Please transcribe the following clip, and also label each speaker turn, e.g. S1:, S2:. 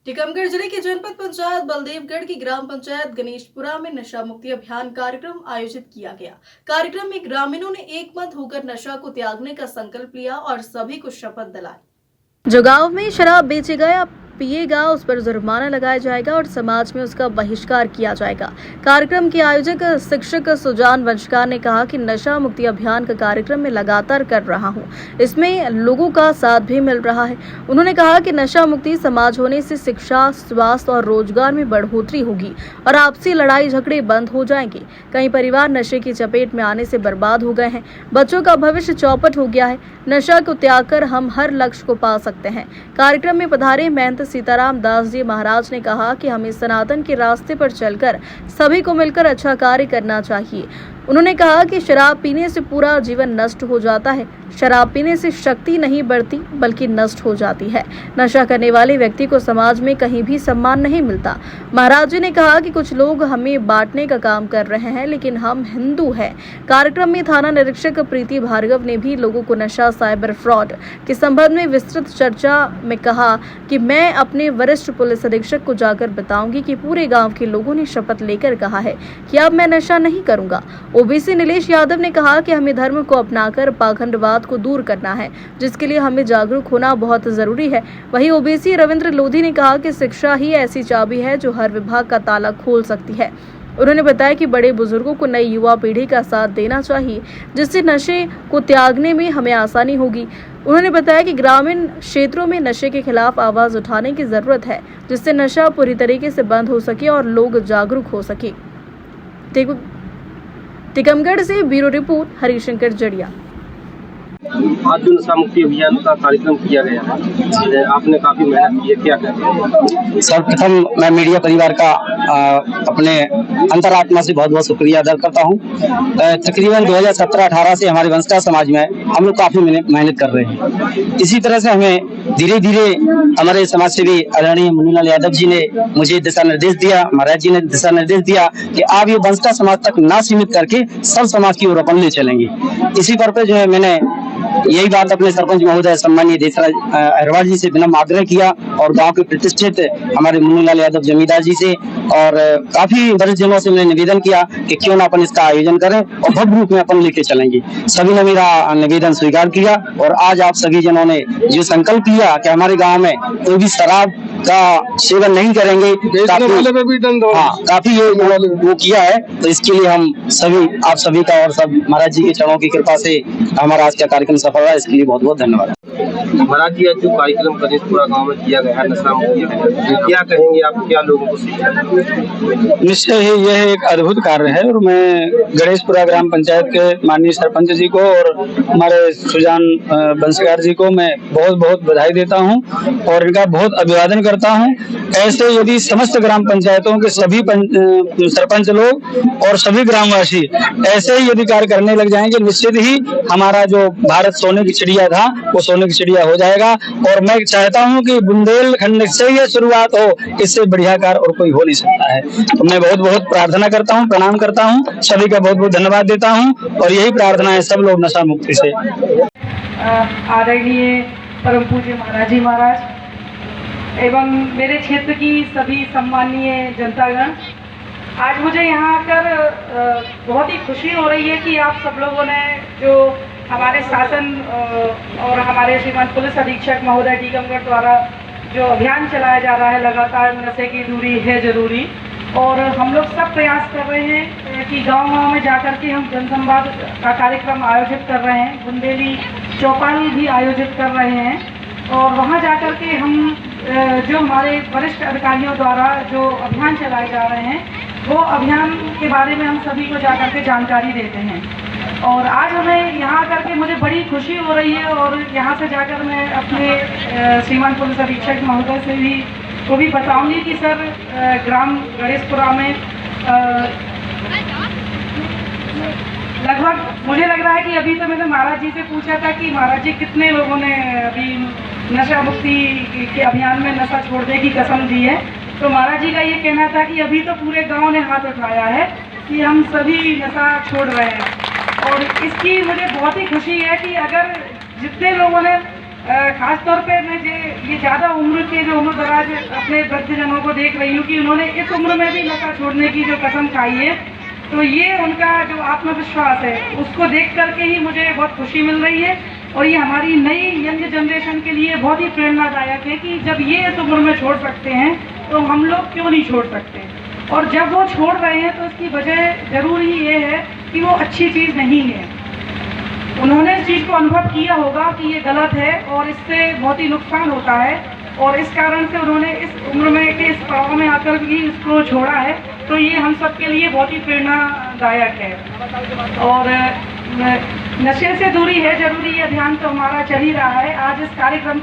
S1: टीकमगढ़ जिले की जनपद पंचायत बलदेवगढ़ की ग्राम पंचायत गणेशपुरा में नशा मुक्ति अभियान कार्यक्रम आयोजित किया गया। कार्यक्रम में ग्रामीणों ने एक मत होकर नशा को त्यागने का संकल्प लिया और सभी को शपथ दिलाई। जो गांव में शराब बेचेगा या पिएगा उस पर जुर्माना लगाया जाएगा और समाज में उसका बहिष्कार किया जाएगा। कार्यक्रम के आयोजक शिक्षक सुजान वंशकार ने कहा कि नशा मुक्ति अभियान का कार्यक्रम मैं लगातार कर रहा हूं, इसमें लोगों का साथ भी मिल रहा है। उन्होंने कहा कि नशा मुक्ति समाज होने से शिक्षा, स्वास्थ्य और रोजगार में बढ़ोतरी होगी और आपसी लड़ाई झगड़े बंद हो जाएंगे। कई परिवार नशे की चपेट में आने से बर्बाद हो गए हैं, बच्चों का भविष्य चौपट हो गया है। नशा को त्याग कर हम हर लक्ष्य को पा सकते हैं। कार्यक्रम में पधारे महंत सीताराम दास जी महाराज ने कहा कि हमें सनातन के रास्ते पर चलकर सभी को मिलकर अच्छा कार्य करना चाहिए। उन्होंने कहा कि शराब पीने से पूरा जीवन नष्ट हो जाता है। शराब पीने से शक्ति नहीं बढ़ती बल्कि नष्ट हो जाती है। नशा करने वाले व्यक्ति को समाज में कहीं भी सम्मान नहीं मिलता। महाराज जी ने कहा कि कुछ लोग हमें बांटने का काम कर रहे हैं, लेकिन हम हिंदू हैं। कार्यक्रम में थाना निरीक्षक प्रीति भार्गव ने भी लोगों को नशा साइबर फ्रॉड के संबंध में विस्तृत चर्चा में कहा कि मैं अपने वरिष्ठ पुलिस अधीक्षक को जाकर बताऊंगी कि पूरे गांव के लोगों ने शपथ लेकर कहा है कि अब मैं नशा नहीं करूंगा। ओबीसी नीलेश यादव ने कहा कि हमें धर्म को अपनाकर पाखंडवाद को दूर करना है, जिसके लिए हमें जागरूक होना बहुत जरूरी है। वहीं ओबीसी रविंद्र लोधी ने कहा कि शिक्षा ही ऐसी चाबी है जो हर विभाग का ताला खोल सकती है। उन्होंने बताया कि बड़े बुजुर्गों को नई युवा पीढ़ी का साथ देना चाहिए, जिससे नशे को त्यागने में हमें आसानी होगी। उन्होंने बताया कि ग्रामीण क्षेत्रों में नशे के खिलाफ आवाज उठाने की जरूरत है, जिससे नशा पूरी तरीके से बंद हो सके और लोग जागरूक हो सके। टीकमगढ़ से ब्यूरो रिपोर्ट हरिशंकर जड़िया।
S2: आज जो नशा मुक्ति अभियान का कार्यक्रम किया गया है, आपने काफी मेहनत की है, क्या कहते हैं?
S3: सर्वप्रथम मैं मीडिया परिवार का अपने अंतरात्मा से बहुत बहुत शुक्रिया अदा करता हूं। तकरीबन 2017-18 से हमारे वंशजा समाज में हम लोग काफी मेहनत कर रहे हैं। इसी तरह से हमें धीरे धीरे हमारे समाज सेवी आदरणीय मुन्नीलाल यादव जी ने मुझे दिशा निर्देश दिया, महाराज जी ने दिशा निर्देश दिया कि आप ये वंशजा समाज तक ना सीमित करके सब समाज की ओर अपन ले चलेंगे। इसी पर जो है मैंने यही बात अपने सरपंच महोदय सम्मानीय देशराज अग्रवाल जी से विनम्र आग्रह किया और गांव के प्रतिष्ठित हमारे मुन्नीलाल यादव जमींदार जी से और काफी वरिष्ठ जनों से मैंने निवेदन किया कि क्यों ना अपन इसका आयोजन करें और भव्य रूप में अपन लेके चलेंगे। सभी ने मेरा निवेदन स्वीकार किया और आज आप सभी जनों ने जो संकल्प लिया कि हमारे गाँव में कोई भी शराब का सेवन नहीं करेंगे, काफी ये वो किया है। तो इसके लिए हम सभी आप सभी का और सब महाराज जी के चरणों की कृपा से हमारा आज का कार्यक्रम सफल रहा। इसके लिए बहुत बहुत धन्यवाद।
S2: महाराज जी, जो कार्यक्रम गणेशपुरा गांव में किया गया है नशा मुक्ति, क्या कहेंगे आप, क्या लोगों को सीखा?
S3: निश्चय ही यह एक अद्भुत कार्य है और मैं गणेशपुरा ग्राम पंचायत के माननीय सरपंच जी को और हमारे सुजान वंशकार जी को मैं बहुत बहुत बधाई देता हूं और इनका बहुत अभिवादन करता हूं। ऐसे यदि समस्त ग्राम पंचायतों के सभी सरपंच लोग और सभी ग्रामवासी ऐसे ही यदि कार्य करने लग जाएंगे, निश्चित ही हमारा जो भारत सोने की चिड़िया था वो सोने की चिड़िया हो जाएगा। और मैं चाहता हूं कि बुंदेलखंड से ये शुरुआत हो, इससे बढ़िया कार्य और कोई हो नहीं सकता है। तो मैं बहुत बहुत प्रार्थना करता हूं, प्रणाम करता हूं, सभी का बहुत बहुत धन्यवाद देता हूं और यही प्रार्थना है सब लोग नशा मुक्ति से।
S4: आदरणीय परम पूज्य महाराज जी महाराज एवं मेरे क्षेत्र की सभी सम्मानीय जनतागण, आज मुझे यहाँ आकर बहुत ही खुशी हो रही है कि आप सब लोगों ने जो हमारे शासन और हमारे श्रीमान पुलिस अधीक्षक महोदय टीकमगढ़ द्वारा जो अभियान चलाया जा रहा है लगातार नशे की दूरी है जरूरी, और हम लोग सब प्रयास कर रहे हैं कि गांव-गांव में जाकर के हम जनसंवाद का कार्यक्रम आयोजित कर रहे हैं, बुंदेली चौपाल भी आयोजित कर रहे हैं और वहां जाकर के हम जो हमारे वरिष्ठ अधिकारियों द्वारा जो अभियान चलाए जा रहे हैं वो अभियान के बारे में हम सभी को जाकर के जानकारी देते हैं। और आज हमें यहाँ करके मुझे बड़ी खुशी हो रही है और यहाँ से जाकर मैं अपने श्रीमान पुलिस अधीक्षक महोदय से भी को भी बताऊंगी कि सर ग्राम गणेशपुरा में लगभग मुझे लग रहा है कि अभी तो मैंने महाराज जी से पूछा था कि महाराज जी कितने लोगों ने अभी नशा मुक्ति के अभियान में नशा छोड़ने की कसम दी है, तो महाराज जी का ये कहना था कि अभी तो पूरे गांव ने हाथ उठाया है कि हम सभी नशा छोड़ रहे हैं। और इसकी मुझे बहुत ही खुशी है कि अगर जितने लोगों ने खास तौर पे मैं ये ज़्यादा उम्र के जो उम्र दराज अपने वृद्धजनों को देख रही हूँ कि उन्होंने इस उम्र में भी नशा छोड़ने की जो कसम खाई है, तो ये उनका जो आत्मविश्वास है उसको देख करके ही मुझे बहुत खुशी मिल रही है। और ये हमारी नई यंग जनरेशन के लिए बहुत ही प्रेरणादायक है कि जब ये इस उम्र में छोड़ सकते हैं तो हम लोग क्यों नहीं छोड़ सकते। और जब वो छोड़ रहे हैं तो इसकी वजह ज़रूर ही ये है कि वो अच्छी चीज़ नहीं है। उन्होंने इस चीज़ को अनुभव किया होगा कि ये गलत है और इससे बहुत ही नुकसान होता है, और इस कारण से उन्होंने इस उम्र में के इस पड़ाव में आकर भी इसको छोड़ा है। तो ये हम सब के लिए बहुत ही प्रेरणादायक है। और नशे से दूरी है जरूरी, ये अभियान तो हमारा चल ही रहा है। आज इस कार्यक्रम